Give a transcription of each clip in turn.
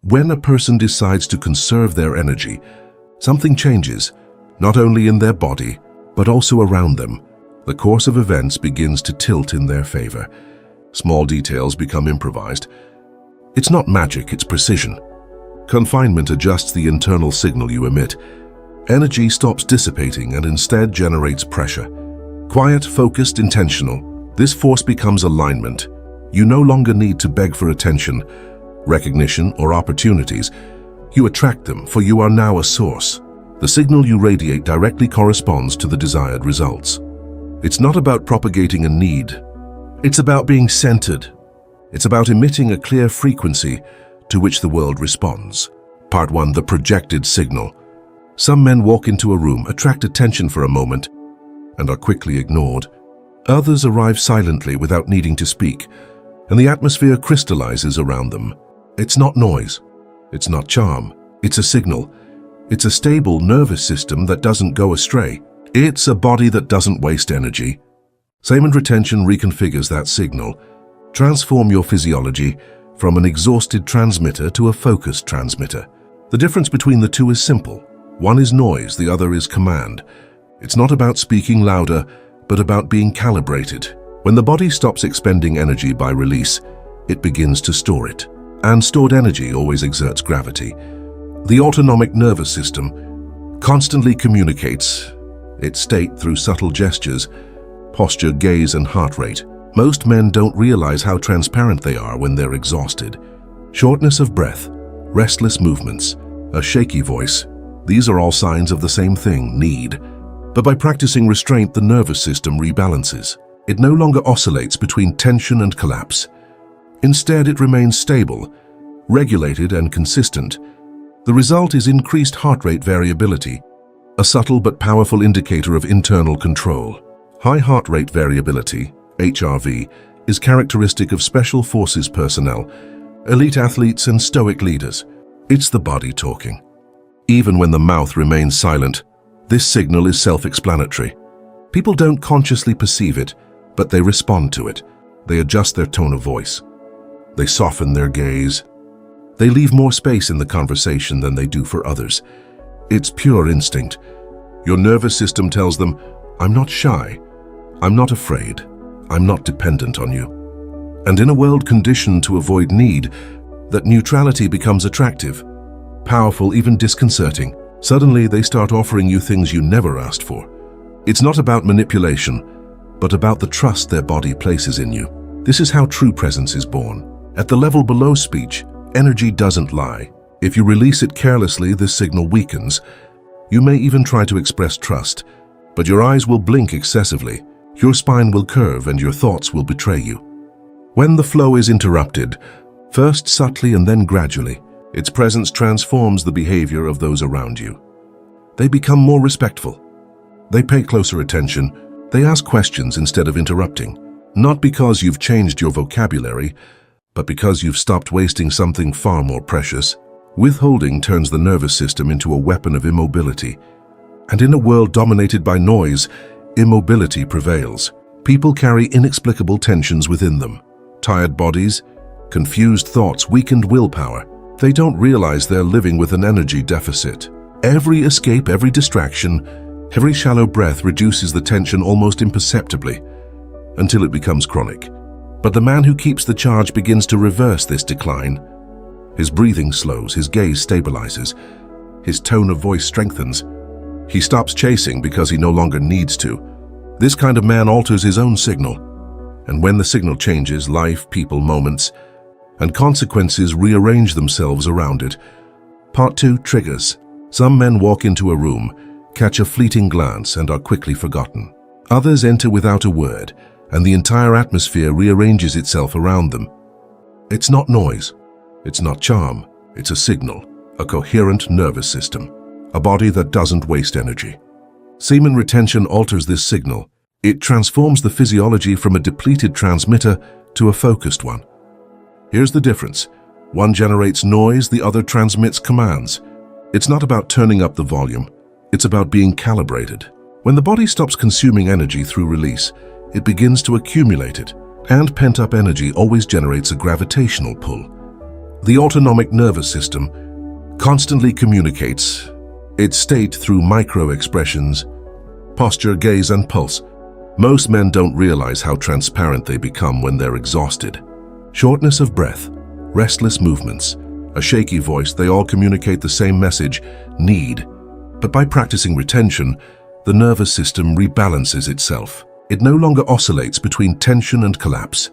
When a person decides to conserve their energy, something changes, not only in their body, but also around them. The course of events begins to tilt in their favor. Small details become improvised. It's not magic, it's precision. Confinement adjusts the internal signal you emit. Energy stops dissipating and instead generates pressure. Quiet, focused, intentional. This force becomes alignment. You no longer need to beg for attention, recognition, or opportunities. You attract them, for you are now a source. The signal you radiate directly corresponds to the desired results. It's not about propagating a need. It's about being centered. It's about emitting a clear frequency to which the world responds. Part 1. The projected signal. Some men walk into a room, attract attention for a moment, and are quickly ignored. Others arrive silently without needing to speak, and the atmosphere crystallizes around them. It's not noise. It's not charm. It's a signal. It's a stable nervous system that doesn't go astray. It's a body that doesn't waste energy. Semen retention reconfigures that signal. Transform your physiology from an exhausted transmitter to a focused transmitter. The difference between the two is simple. One is noise, the other is command. It's not about speaking louder, but about being calibrated. When the body stops expending energy by release, it begins to store it. And stored energy always exerts gravity. The autonomic nervous system constantly communicates its state through subtle gestures, posture, gaze, and heart rate. Most men don't realize how transparent they are when they're exhausted. Shortness of breath, restless movements, a shaky voice. These are all signs of the same thing, need. But by practicing restraint, the nervous system rebalances. It no longer oscillates between tension and collapse. Instead, it remains stable, regulated, and consistent. The result is increased heart rate variability, a subtle but powerful indicator of internal control. High heart rate variability, HRV, is characteristic of special forces personnel, elite athletes, and stoic leaders. It's the body talking. Even when the mouth remains silent, this signal is self-explanatory. People don't consciously perceive it, but they respond to it. They adjust their tone of voice. They soften their gaze. They leave more space in the conversation than they do for others. It's pure instinct. Your nervous system tells them, I'm not shy. I'm not afraid. I'm not dependent on you. And in a world conditioned to avoid need, that neutrality becomes attractive, powerful, even disconcerting. Suddenly, they start offering you things you never asked for. It's not about manipulation, but about the trust their body places in you. This is how true presence is born. At the level below speech, energy doesn't lie. If you release it carelessly, this signal weakens. You may even try to express trust, but your eyes will blink excessively, your spine will curve, and your thoughts will betray you. When the flow is interrupted, first subtly and then gradually, its presence transforms the behavior of those around you. They become more respectful. They pay closer attention. They ask questions instead of interrupting. Not because you've changed your vocabulary, but because you've stopped wasting something far more precious. Withholding turns the nervous system into a weapon of immobility. And in a world dominated by noise, immobility prevails. People carry inexplicable tensions within them. Tired bodies, confused thoughts, weakened willpower. They don't realize they're living with an energy deficit. Every escape, every distraction, every shallow breath reduces the tension almost imperceptibly, until it becomes chronic. But the man who keeps the charge begins to reverse this decline. His breathing slows, his gaze stabilizes, his tone of voice strengthens. He stops chasing because he no longer needs to. This kind of man alters his own signal. And when the signal changes, life, people, moments, and consequences rearrange themselves around it. Part 2. Triggers. Some men walk into a room, catch a fleeting glance, and are quickly forgotten. Others enter without a word, and the entire atmosphere rearranges itself around them. It's not noise. It's not charm. It's a signal, a coherent nervous system, a body that doesn't waste energy. Semen retention alters this signal. It transforms the physiology from a depleted transmitter to a focused one. Here's the difference. One generates noise, the other transmits commands. It's not about turning up the volume. It's about being calibrated. When the body stops consuming energy through release, it begins to accumulate it, and pent-up energy always generates a gravitational pull. The autonomic nervous system constantly communicates its state through micro-expressions, posture, gaze, and pulse. Most men don't realize how transparent they become when they're exhausted. Shortness of breath, restless movements, a shaky voice, they all communicate the same message: need. But by practicing retention, the nervous system rebalances itself. It no longer oscillates between tension and collapse.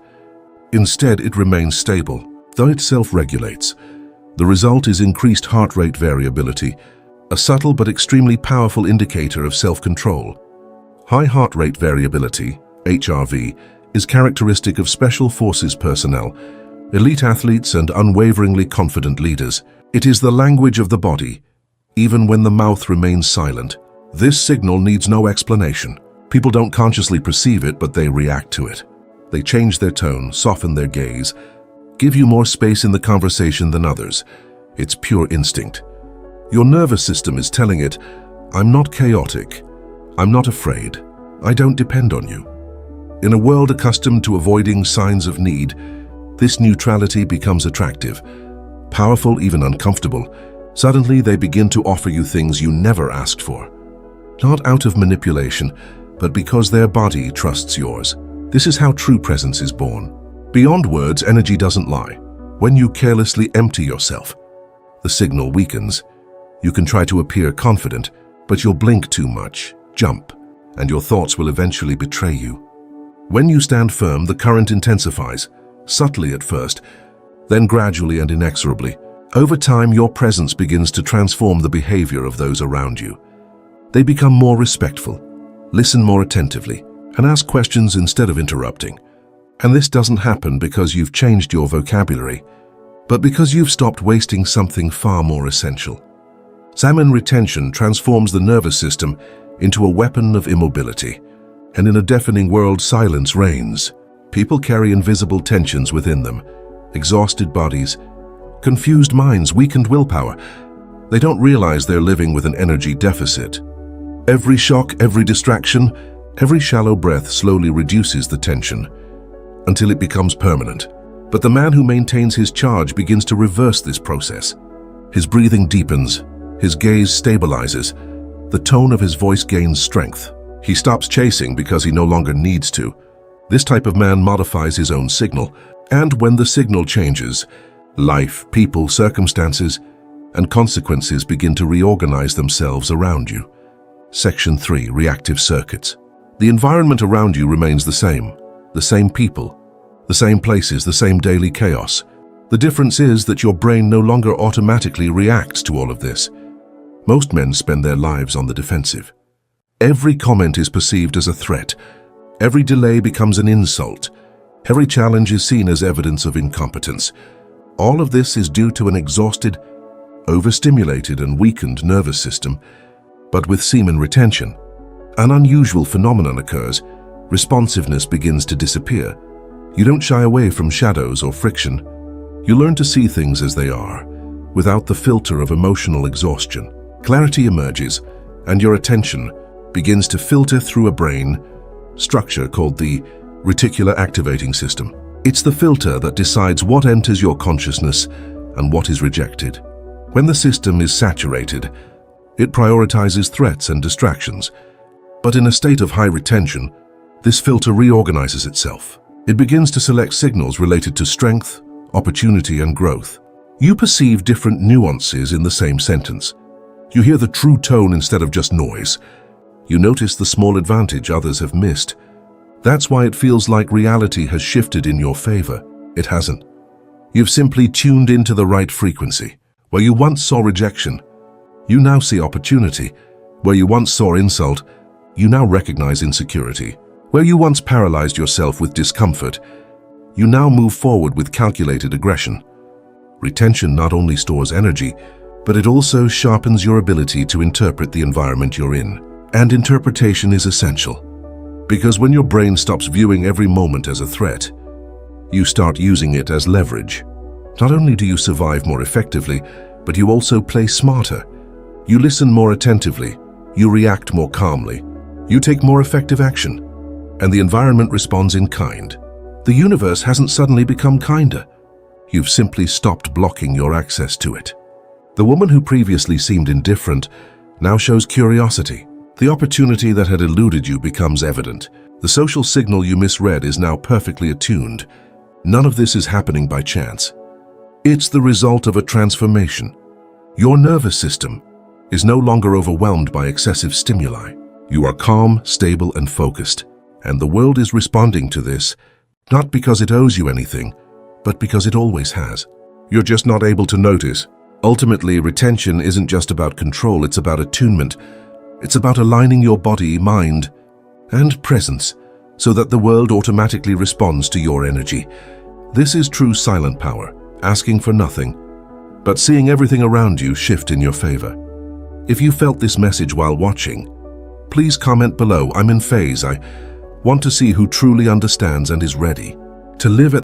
Instead, it remains stable, though it self-regulates. The result is increased heart rate variability, a subtle but extremely powerful indicator of self-control. High heart rate variability, HRV, is characteristic of special forces personnel, elite athletes, and unwaveringly confident leaders. It is the language of the body, even when the mouth remains silent. This signal needs no explanation. People don't consciously perceive it, but they react to it. They change their tone, soften their gaze, give you more space in the conversation than others. It's pure instinct. Your nervous system is telling it, I'm not chaotic. I'm not afraid. I don't depend on you. In a world accustomed to avoiding signs of need, this neutrality becomes attractive, powerful, even uncomfortable. Suddenly, they begin to offer you things you never asked for. Not out of manipulation, but because their body trusts yours. This is how true presence is born. Beyond words, energy doesn't lie. When you carelessly empty yourself, the signal weakens. You can try to appear confident, but you'll blink too much, jump, and your thoughts will eventually betray you. When you stand firm, the current intensifies, subtly at first, then gradually and inexorably. Over time, your presence begins to transform the behavior of those around you. They become more respectful, listen more attentively, and ask questions instead of interrupting. And this doesn't happen because you've changed your vocabulary, but because you've stopped wasting something far more essential. Semen retention transforms the nervous system into a weapon of immobility, and in a deafening world, silence reigns. People carry invisible tensions within them, exhausted bodies, confused minds, weakened willpower. They don't realize they're living with an energy deficit. Every shock, every distraction, every shallow breath slowly reduces the tension until it becomes permanent. But the man who maintains his charge begins to reverse this process. His breathing deepens, his gaze stabilizes, the tone of his voice gains strength. He stops chasing because he no longer needs to. This type of man modifies his own signal, and when the signal changes, life, people, circumstances, and consequences begin to reorganize themselves around you. Section 3. Reactive circuits. The environment around you remains the same people, the same places, the same daily chaos. The difference is that your brain no longer automatically reacts to all of this. Most men spend their lives on the defensive. Every comment is perceived as a threat. Every delay becomes an insult. Every challenge is seen as evidence of incompetence. All of this is due to an exhausted, overstimulated, and weakened nervous system. But with semen retention, an unusual phenomenon occurs. Responsiveness begins to disappear. You don't shy away from shadows or friction. You learn to see things as they are, without the filter of emotional exhaustion. Clarity emerges, and your attention begins to filter through a brain structure called the reticular activating system. It's the filter that decides what enters your consciousness and what is rejected. When the system is saturated, it prioritizes threats and distractions. But in a state of high retention, this filter reorganizes itself. It begins to select signals related to strength, opportunity, and growth. You perceive different nuances in the same sentence. You hear the true tone instead of just noise. You notice the small advantage others have missed. That's why it feels like reality has shifted in your favor. It hasn't. You've simply tuned into the right frequency. Where you once saw rejection, you now see opportunity. Where you once saw insult, you now recognize insecurity. Where you once paralyzed yourself with discomfort, you now move forward with calculated aggression. Retention not only stores energy, but it also sharpens your ability to interpret the environment you're in. And interpretation is essential, because when your brain stops viewing every moment as a threat, you start using it as leverage. Not only do you survive more effectively, but you also play smarter. You listen more attentively, you react more calmly, you take more effective action, and the environment responds in kind. The universe hasn't suddenly become kinder. You've simply stopped blocking your access to it. The woman who previously seemed indifferent now shows curiosity. The opportunity that had eluded you becomes evident. The social signal you misread is now perfectly attuned. None of this is happening by chance. It's the result of a transformation. Your nervous system is no longer overwhelmed by excessive stimuli. You are calm, stable, and focused, and the world is responding to this, not because it owes you anything, but because it always has. You're just not able to notice. Ultimately, retention isn't just about control, it's about attunement. It's about aligning your body, mind, and presence so that the world automatically responds to your energy. This is true silent power, asking for nothing, but seeing everything around you shift in your favor. If you felt this message while watching, please comment below. I'm in phase. I want to see who truly understands and is ready to live at